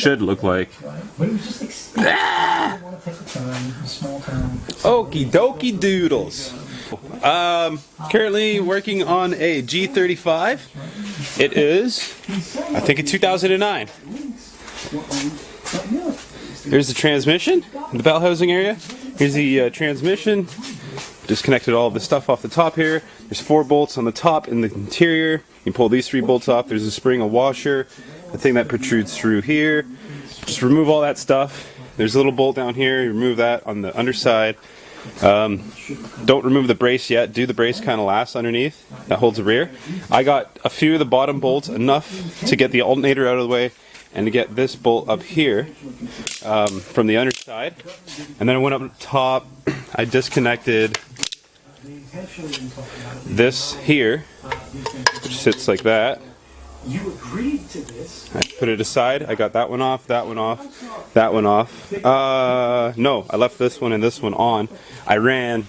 should look like. Okie dokie doodles. Currently working on a G35. It is, I think, a 2009. Here's the transmission in the bell housing area. Here's the transmission. Disconnected all of the stuff off the top here. There's 4 bolts on the top in the interior. You can pull these 3 bolts off. There's a spring, a washer, the thing that protrudes through here. Just remove all that stuff. There's a little bolt down here. You remove that on the underside. Don't remove the brace yet. Do the brace kind of last underneath. That holds the rear. I got a few of the bottom bolts, enough to get the alternator out of the way and to get this bolt up here from the underside. And then I went up top. I disconnected this here, which sits like that. I put it aside. I got that one off, that one off, that one off. No, I left this one and this one on. I ran.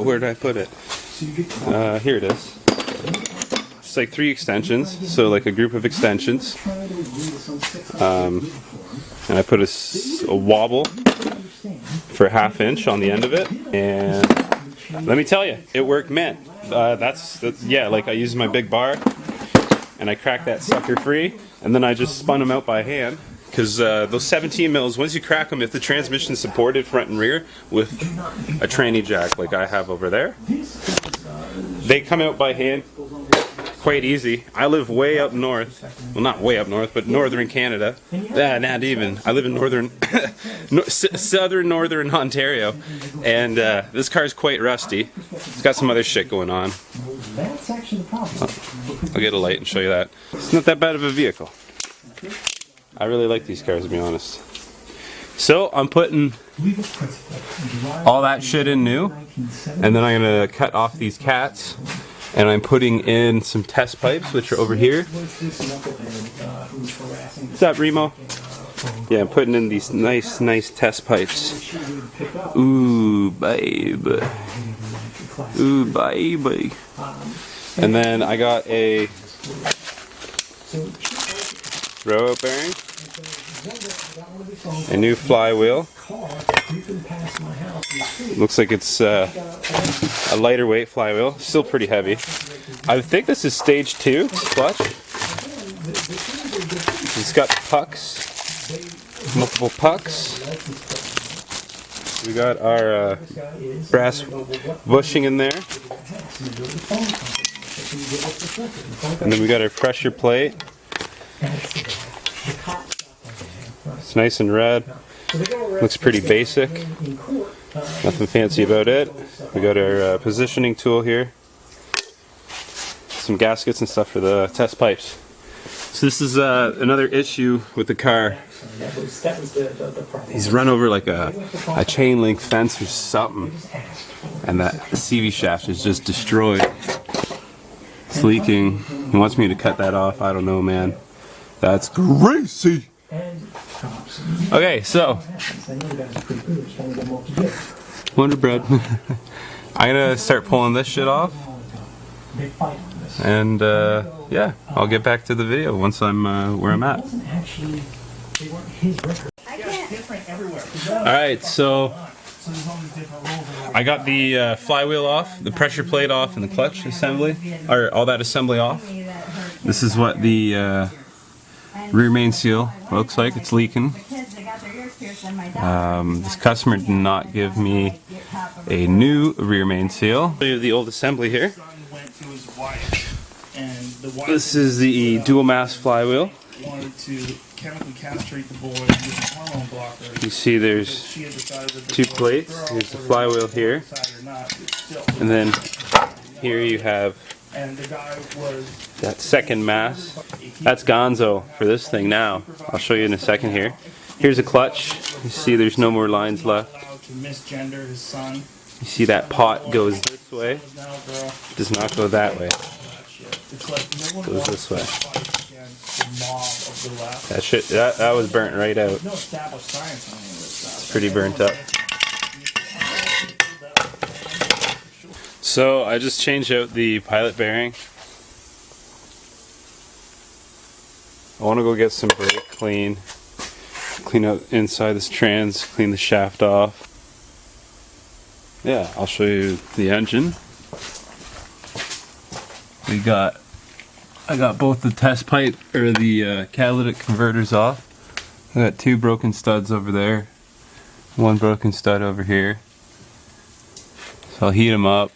Where did I put it? Here it is. It's like 3 extensions, so like a group of extensions. And I put a wobble for a 1/2 inch on the end of it, and let me tell you, it worked, man. Yeah, like I used my big bar and I cracked that sucker free, and then I just spun them out by hand, because those 17 mils, once you crack them, if the transmission's supported front and rear with a tranny jack like I have over there, they come out by hand quite easy. I live way up north. Well, not way up north, but northern Canada. Not even. I live in southern northern Ontario, and this car's quite rusty. It's got some other shit going on. I'll get a light and show you that. It's not that bad of a vehicle. I really like these cars, to be honest. So I'm putting all that shit in new, and then I'm gonna cut off these cats. And I'm putting in some test pipes, which are over here. What's up, Remo? Yeah, I'm putting in these nice test pipes. Ooh, babe. Ooh, baby. And then I got a throw-out bearing, a new flywheel. Looks like it's a lighter weight flywheel, still pretty heavy. I think this is stage 2 clutch. It's got pucks, multiple pucks. We got our brass bushing in there, and then we got our pressure plate. It's nice and red. Looks pretty basic. Nothing fancy about it. We got our positioning tool here. Some gaskets and stuff for the test pipes. So this is another issue with the car. He's run over like a chain link fence or something, and that CV shaft is just destroyed. It's leaking. He wants me to cut that off. I don't know, man. That's crazy. Okay, so Wonder Bread. I'm gonna start pulling this shit off, and yeah, I'll get back to the video once I'm where I'm at. Alright, so I got the flywheel off, the pressure plate off, and the clutch assembly, or all that assembly off. This is what the rear main seal looks like. It's leaking. This customer did not give me a new rear main seal. I'll show you the old assembly here. This is the dual mass flywheel. You see there's 2 plates. Here's the flywheel here. And then here you have that second mass. That's gonzo for this thing now. I'll show you in a second here. Here's a clutch. You see there's no more lines left. You see that pot goes this way. It does not go that way. It goes this way. That shit, that was burnt right out. It's pretty burnt up. So I just changed out the pilot bearing I want to go get some brake clean. Clean out inside this trans, clean the shaft off. Yeah, I'll show you the engine. I got both the test pipe, or the catalytic converters off. I got 2 broken studs over there. 1 broken stud over here. So I'll heat them up.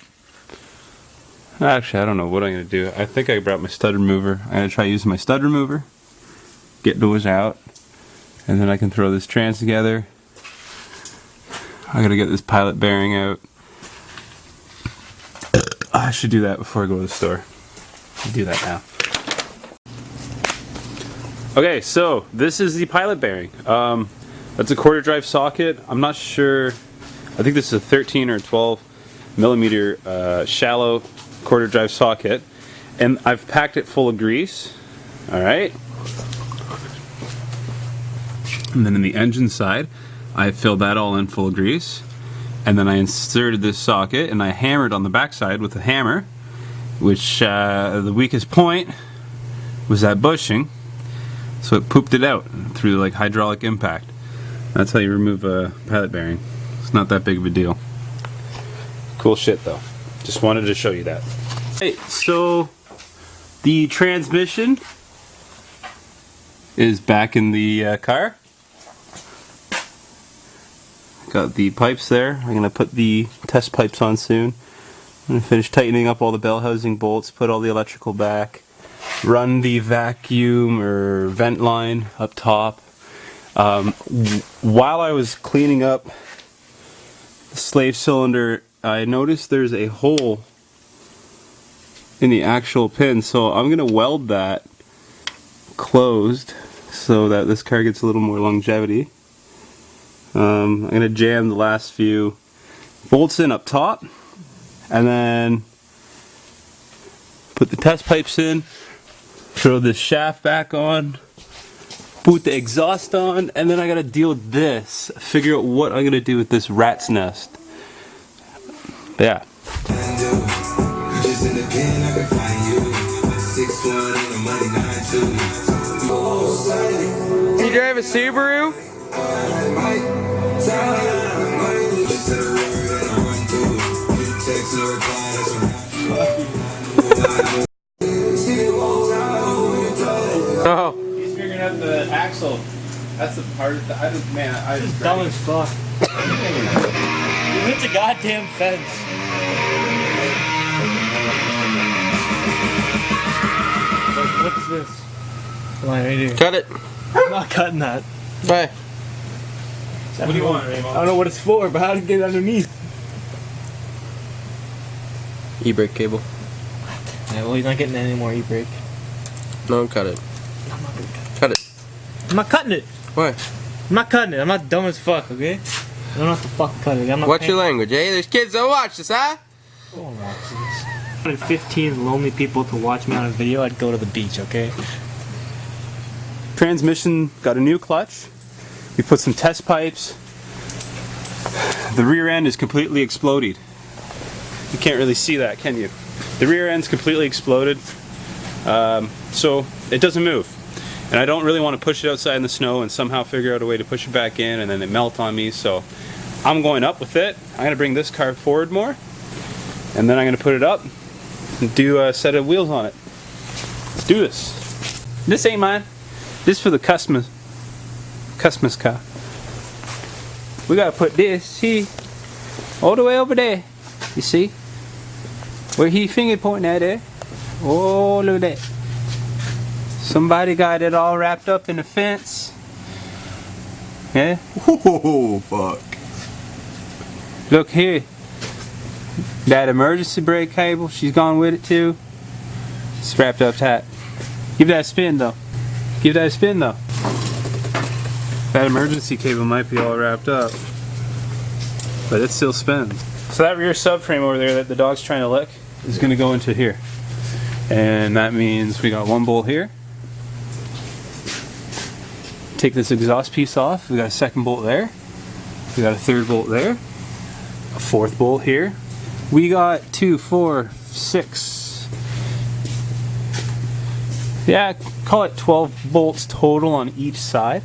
Actually, I don't know what I'm going to do. I think I brought my stud remover. I'm going to try using my stud remover. Get those out. And then I can throw this trans together. I got to get this pilot bearing out. I should do that before I go to the store. I'll do that now. Okay, so this is the pilot bearing. That's a quarter drive socket. I'm not sure. I think this is a 13 or 12 millimeter shallow quarter drive socket, and I've packed it full of grease. All right. And then in the engine side, I filled that all in full of grease. And then I inserted this socket and I hammered on the backside with a hammer, which the weakest point was that bushing. So it pooped it out through like hydraulic impact. That's how you remove a pilot bearing. It's not that big of a deal. Cool shit though. Just wanted to show you that. Hey, so the transmission is back in the car. Got the pipes there. I'm going to put the test pipes on soon. I'm going to finish tightening up all the bell housing bolts, put all the electrical back, run the vacuum or vent line up top. While I was cleaning up the slave cylinder, I noticed there's a hole in the actual pin, so I'm going to weld that closed so that this car gets a little more longevity. I'm going to jam the last few bolts in up top and then put the test pipes in, throw this shaft back on, boot the exhaust on, and then I got to deal with this, figure out what I'm going to do with this rat's nest. Yeah. You drive a Subaru? Oh. He's figuring out the axle. That's the part that I just, man, I just dumb as fuck. You hit the goddamn fence. What's this? Line right here. Cut it. I'm not cutting that. Why? What do you want, Raymond? I don't know what it's for, but how to get it underneath? E-brake cable. Yeah, well, he's not getting any more e-brake. No, cut it. I'm not gonna Cut it. I'm not cutting it. Why? I'm not cutting it. I'm not dumb as fuck, okay? I don't have to fucking cut it. I'm not What's your language, eh? There's kids that watch this, huh? I won't watch this. If I wanted 15 lonely people to watch me on a video, I'd go to the beach, okay? Transmission got a new clutch. We put some test pipes. The rear end is completely exploded. You can't really see that, can you? The rear end's completely exploded, so it doesn't move. And I don't really want to push it outside in the snow and somehow figure out a way to push it back in and then it melt on me, so I'm going up with it. I'm going to bring this car forward more, and then I'm going to put it up and do a set of wheels on it. Let's do this. This ain't mine. This is for the customer's car. We gotta put this here, all the way over there. You see? Where he finger pointing at there. Oh, look at that. Somebody got it all wrapped up in the fence. Yeah? Oh, fuck. Look here. That emergency brake cable, she's gone with it too. It's wrapped up tight. Give that a spin though. Give that a spin though. That emergency cable might be all wrapped up, but it still spins. So that rear subframe over there that the dog's trying to lick is going to go into here. And that means we got one bolt here. Take this exhaust piece off. We got a second bolt there. We got a third bolt there. A fourth bolt here. We got 2, 4, 6. Yeah, call it 12 bolts total on each side.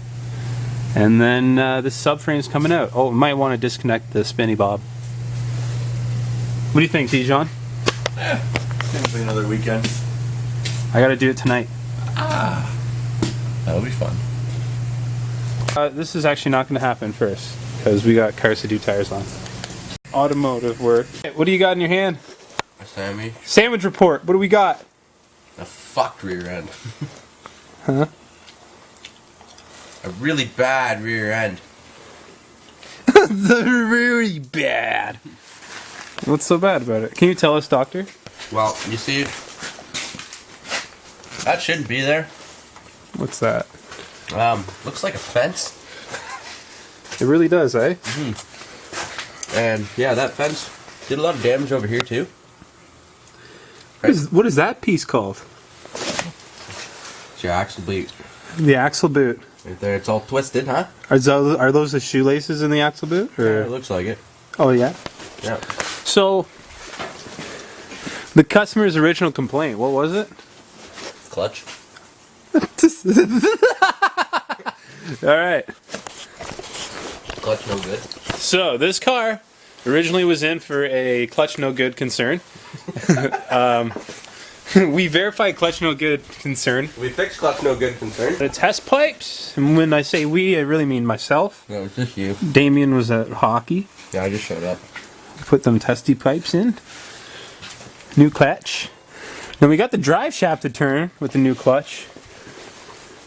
And then this subframe's coming out. Oh, we might want to disconnect the spinny bob. What do you think, Dijon? It'll be another weekend. I gotta do it tonight. That'll be fun. This is actually not gonna happen first, because we got cars to do tires on. Automotive work. What do you got in your hand? A Sammy. Sandwich report. What do we got? A fucked rear end. Huh? A really bad rear end. Really bad. What's so bad about it? Can you tell us, Doctor? Well, you see, that shouldn't be there. What's that? Looks like a fence. It really does, eh? And yeah, that fence did a lot of damage over here too. What is that piece called? It's your axle boot. The axle boot. Right there, it's all twisted, huh? Are those the shoelaces in the axle boot? Yeah, Or? it looks like it. Oh, yeah? Yeah. So, the customer's original complaint, what was it? Clutch. Alright. Clutch no good. So, this car originally was in for a clutch no good concern. We verified clutch no good concern. We fixed clutch no good concern. The test pipes, and when I say we, I really mean myself. No, it's just you. Damien was at hockey. Yeah, I just showed up. Put them testy pipes in. New clutch. Then we got the drive shaft to turn with the new clutch.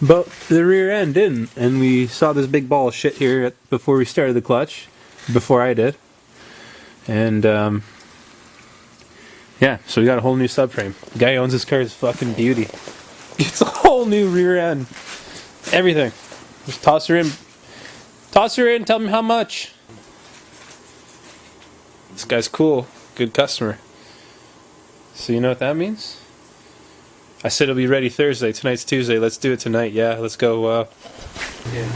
But the rear end didn't. And we saw this big ball of shit here before we started the clutch. Before I did. And, yeah, so we got a whole new subframe. The guy who owns this car is fucking beauty. It's a whole new rear end. Everything. Just toss her in. Toss her in, tell me how much. This guy's cool. Good customer. So you know what that means? I said it'll be ready Thursday. Tonight's Tuesday. Let's do it tonight. Yeah, let's go. Yeah.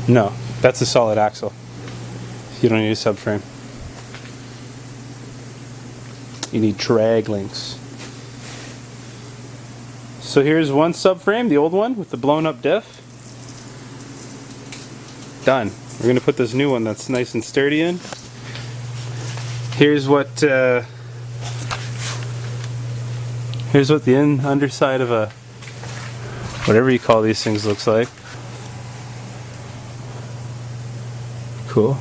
No, that's a solid axle. You don't need a subframe. You need drag links. So here's one subframe, the old one with the blown up diff. Done. We're going to put this new one that's nice and sturdy in. Here's what the underside of a whatever you call these things looks like. Cool.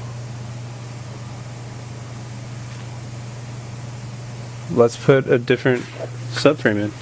Let's put a different subframe in.